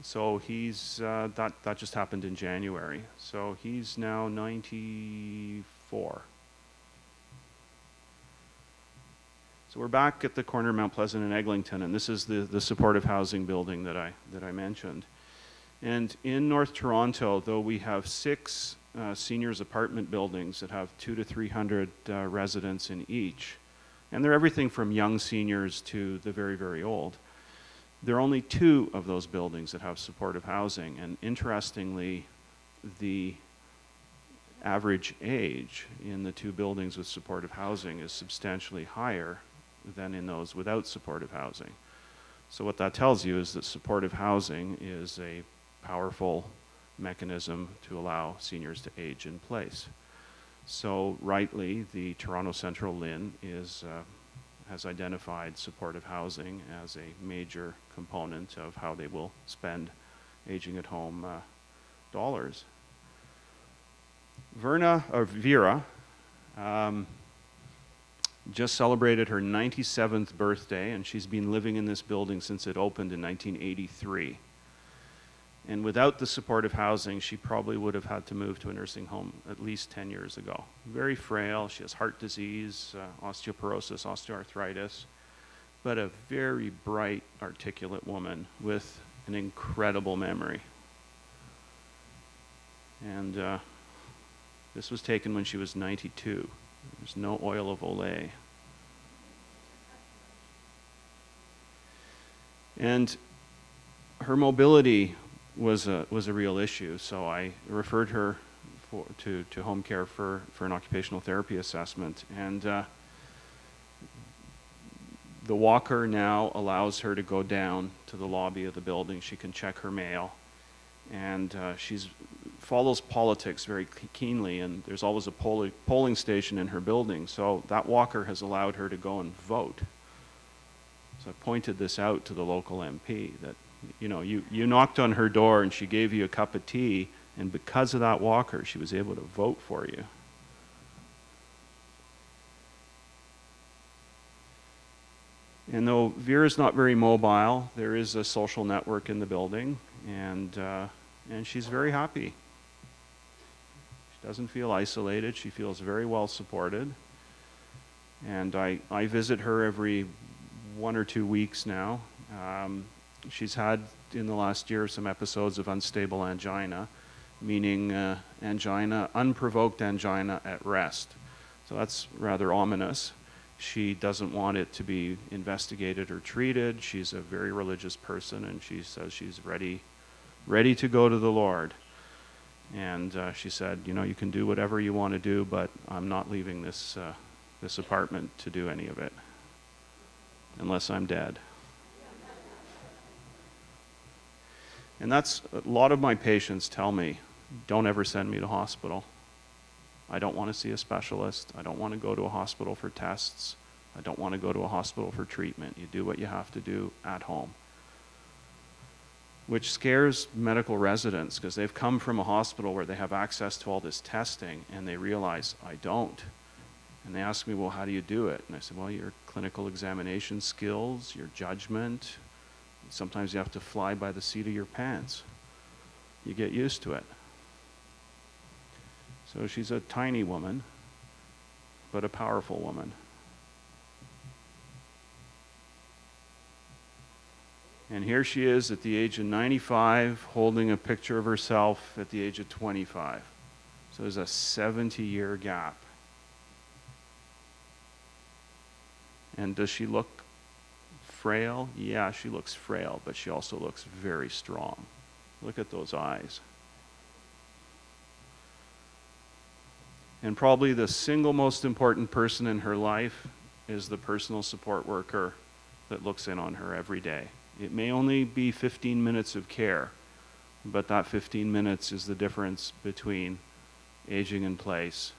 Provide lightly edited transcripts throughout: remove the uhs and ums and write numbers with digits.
So he's, that just happened in January. So he's now 94. So we're back at the corner of Mount Pleasant and Eglinton, and this is the supportive housing building that I mentioned. And in North Toronto, though we have 6 seniors apartment buildings that have 200 to 300 residents in each, and they're everything from young seniors to the very, very old. There are only 2 of those buildings that have supportive housing, and interestingly, the average age in the 2 buildings with supportive housing is substantially higher than in those without supportive housing. So what that tells you is that supportive housing is a powerful mechanism to allow seniors to age in place. So rightly, the Toronto Central LHIN has identified supportive housing as a major component of how they will spend aging at home dollars. Vera just celebrated her 97th birthday, and she's been living in this building since it opened in 1983. And without the supportive housing, she probably would have had to move to a nursing home at least 10 years ago. Very frail, she has heart disease, osteoporosis, osteoarthritis, but a very bright, articulate woman with an incredible memory. And this was taken when she was 92. There's no oil of Olay. And her mobility was a real issue, so I referred her to home care for an occupational therapy assessment. And the walker now allows her to go down to the lobby of the building. She can check her mail, and she follows politics very keenly, and there's always a polling station in her building, so that walker has allowed her to go and vote. So I pointed this out to the local MP, that you knocked on her door and she gave you a cup of tea, and because of that walker, she was able to vote for you. And though Vera's not very mobile, there is a social network in the building, and she's very happy. She doesn't feel isolated. She feels very well supported. And I visit her every 1 or 2 weeks now. She's had, in the last year, some episodes of unstable angina, meaning angina, unprovoked angina at rest. So that's rather ominous. She doesn't want it to be investigated or treated. She's a very religious person, and she says she's ready to go to the Lord. And she said, you can do whatever you want to do, but I'm not leaving this apartment to do any of it, unless I'm dead. And that's, a lot of my patients tell me, don't ever send me to hospital. I don't want to see a specialist. I don't want to go to a hospital for tests. I don't want to go to a hospital for treatment. You do what you have to do at home. Which scares medical residents, because they've come from a hospital where they have access to all this testing, and they realize, I don't. And they ask me, well, how do you do it? And I said, well, your clinical examination skills, your judgment. Sometimes you have to fly by the seat of your pants. You get used to it. So she's a tiny woman, but a powerful woman. And here she is at the age of 95, holding a picture of herself at the age of 25. So there's a 70-year gap. And does she look frail? Yeah, she looks frail, but she also looks very strong. Look at those eyes. And probably the single most important person in her life is the personal support worker that looks in on her every day. It may only be 15 minutes of care, but that 15 minutes is the difference between aging in place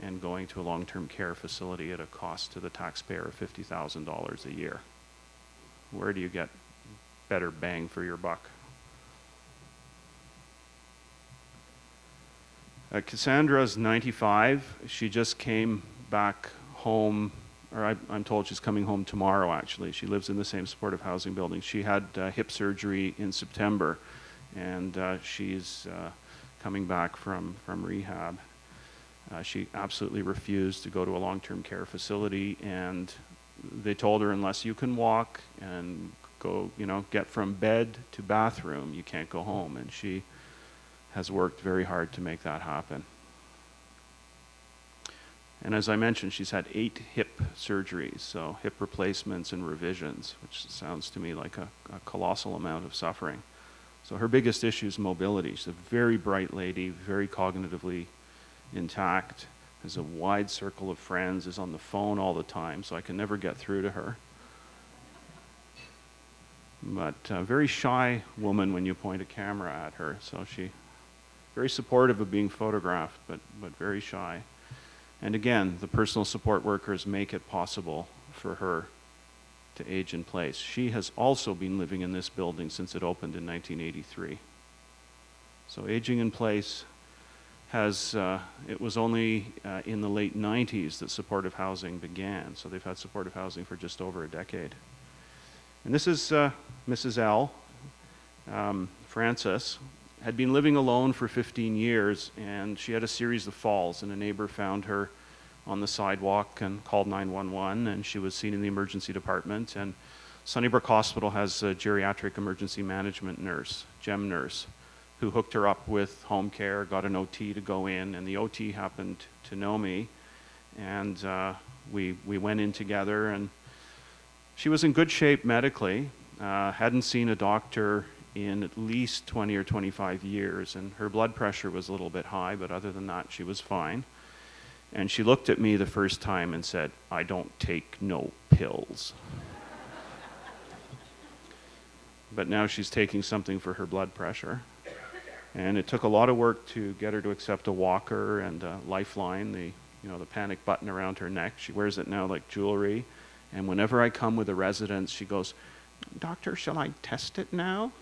and going to a long-term care facility at a cost to the taxpayer of $50,000 a year. Where do you get better bang for your buck? Cassandra's 95. She just came back home or I'm told she's coming home tomorrow actually. She lives in the same supportive housing building. She had hip surgery in September, and she's coming back from rehab. She absolutely refused to go to a long-term care facility, and they told her unless you can walk and go, get from bed to bathroom, you can't go home. And she has worked very hard to make that happen. And as I mentioned, she's had 8 hip surgeries, so hip replacements and revisions, which sounds to me like a colossal amount of suffering. So her biggest issue is mobility. She's a very bright lady, very cognitively intact, has a wide circle of friends, is on the phone all the time, so I can never get through to her. But a very shy woman when you point a camera at her, so she very supportive of being photographed, but very shy. And again, the personal support workers make it possible for her to age in place. She has also been living in this building since it opened in 1983. So aging in place has, it was only in the late 90s that supportive housing began. So they've had supportive housing for just over a decade. And this is Mrs. L. Frances had been living alone for 15 years, and she had a series of falls, and a neighbor found her on the sidewalk and called 911, and she was seen in the emergency department. And Sunnybrook Hospital has a geriatric emergency management nurse, GEM nurse, who hooked her up with home care, got an OT to go in, and the OT happened to know me, and we went in together, and she was in good shape medically, hadn't seen a doctor in at least 20 or 25 years, and her blood pressure was a little bit high, but other than that, she was fine. And she looked at me the first time and said, "I don't take no pills." But now she's taking something for her blood pressure. And it took a lot of work to get her to accept a walker and a lifeline, the panic button around her neck. She wears it now like jewelry. And whenever I come with a resident, she goes, "Doctor, shall I test it now?"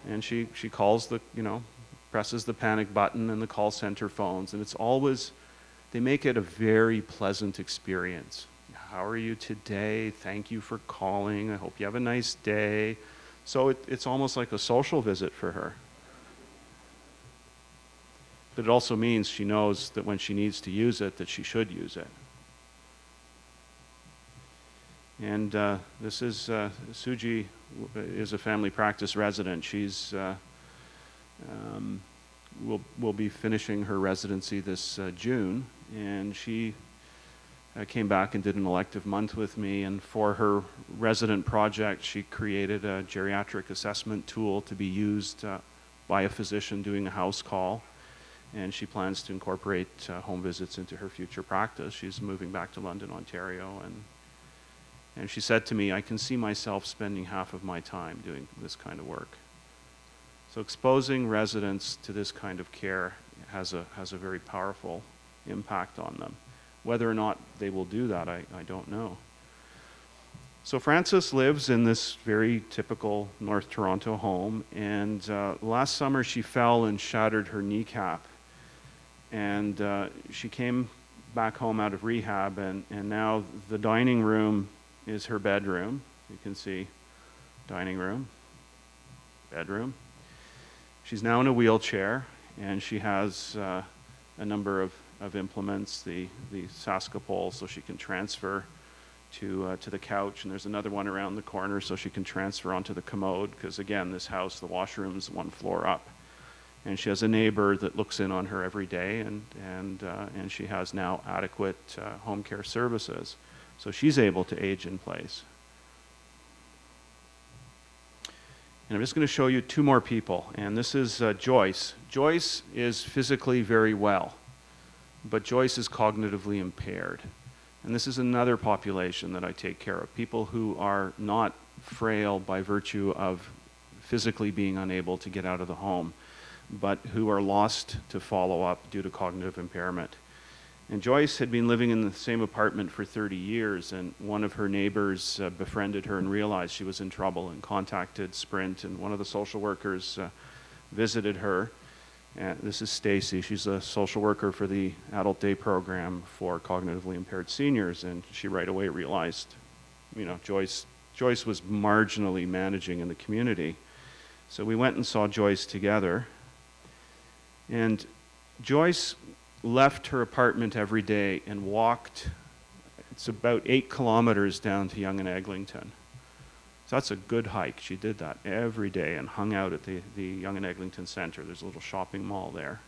And she calls presses the panic button, and the call center phones, and it's always, they make it a very pleasant experience. "How are you today? Thank you for calling. I hope you have a nice day." So it's almost like a social visit for her. But it also means she knows that when she needs to use it, that she should use it. And this is, Suji is a family practice resident. She's, will be finishing her residency this June, and she came back and did an elective month with me, and for her resident project, she created a geriatric assessment tool to be used by a physician doing a house call, and she plans to incorporate home visits into her future practice. She's moving back to London, Ontario, and she said to me, "I can see myself spending half of my time doing this kind of work." So exposing residents to this kind of care has a very powerful impact on them. Whether or not they will do that, I don't know. So Frances lives in this very typical North Toronto home, and last summer she fell and shattered her kneecap. And she came back home out of rehab, and now the dining room is her bedroom. You can see dining room, bedroom. She's now in a wheelchair, and she has a number of implements, the Saska pole, so she can transfer to the couch, and there's another one around the corner so she can transfer onto the commode, because again, this house, the washroom is 1 floor up. And she has a neighbor that looks in on her every day, and she has now adequate home care services. So she's able to age in place. And I'm just going to show you 2 more people, and this is Joyce. Joyce is physically very well, but Joyce is cognitively impaired. And this is another population that I take care of, people who are not frail by virtue of physically being unable to get out of the home, but who are lost to follow-up due to cognitive impairment. And Joyce had been living in the same apartment for 30 years, and one of her neighbors befriended her and realized she was in trouble and contacted Sprint, and one of the social workers visited her And this is Stacy. She's a social worker for the adult day program for cognitively impaired seniors, and she right away realized, you know, Joyce was marginally managing in the community. So we went and saw Joyce together, and Joyce left her apartment every day and walked, it's about 8 kilometers down to Yonge and Eglinton. So that's a good hike. She did that every day and hung out at the Yonge and Eglinton Center. There's a little shopping mall there.